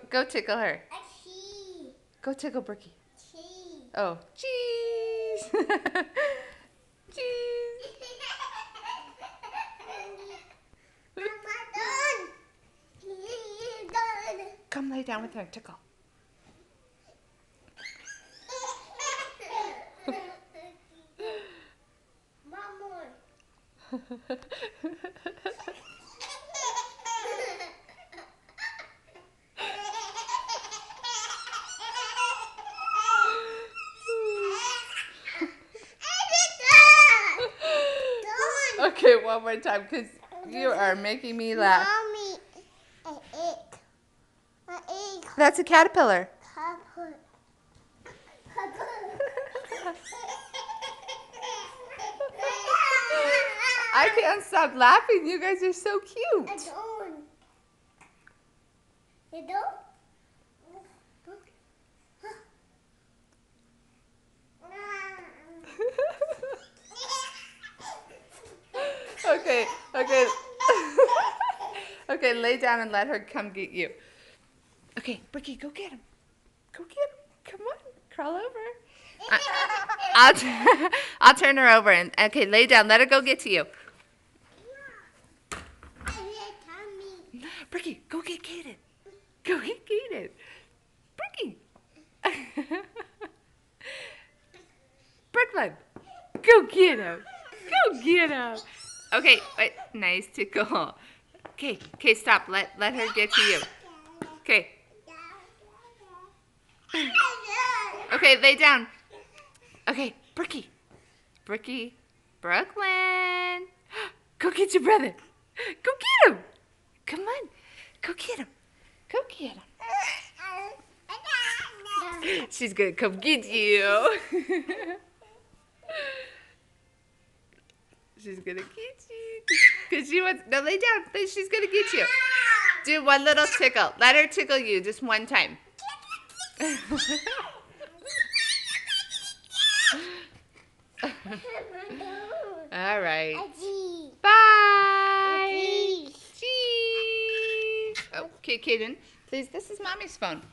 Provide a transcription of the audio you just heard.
Go tickle her. Go tickle Brookie. Oh, cheese. Cheese. Come lay down with her and tickle. Okay, one more time, because you are making me laugh. Mommy, an egg. An egg. That's a caterpillar. I can't stop laughing. You guys are so cute. I don't. You don't? Okay. Okay, lay down and let her come get you. Okay, Brookie, go get him. Go get him. Come on, crawl over. I'll turn her over and okay, lay down. Let her go get to you. Brookie, go get Kaden. Go get Kaden. Brookie. Brooklyn, go get him. Go get him. Okay, wait, nice tickle. Okay, stop. Let her get to you. Okay. Okay, lay down. Okay, Brookie, Brooklyn. Go get your brother. Go get him. Come on. Go get him. Go get him. She's gonna come get you. She's gonna get you. Cause she wants, no, lay down. She's gonna get you. Do one little tickle. Let her tickle you just one time. All right. Bye. Cheese. Okay, Kaden, please, this is Mommy's phone.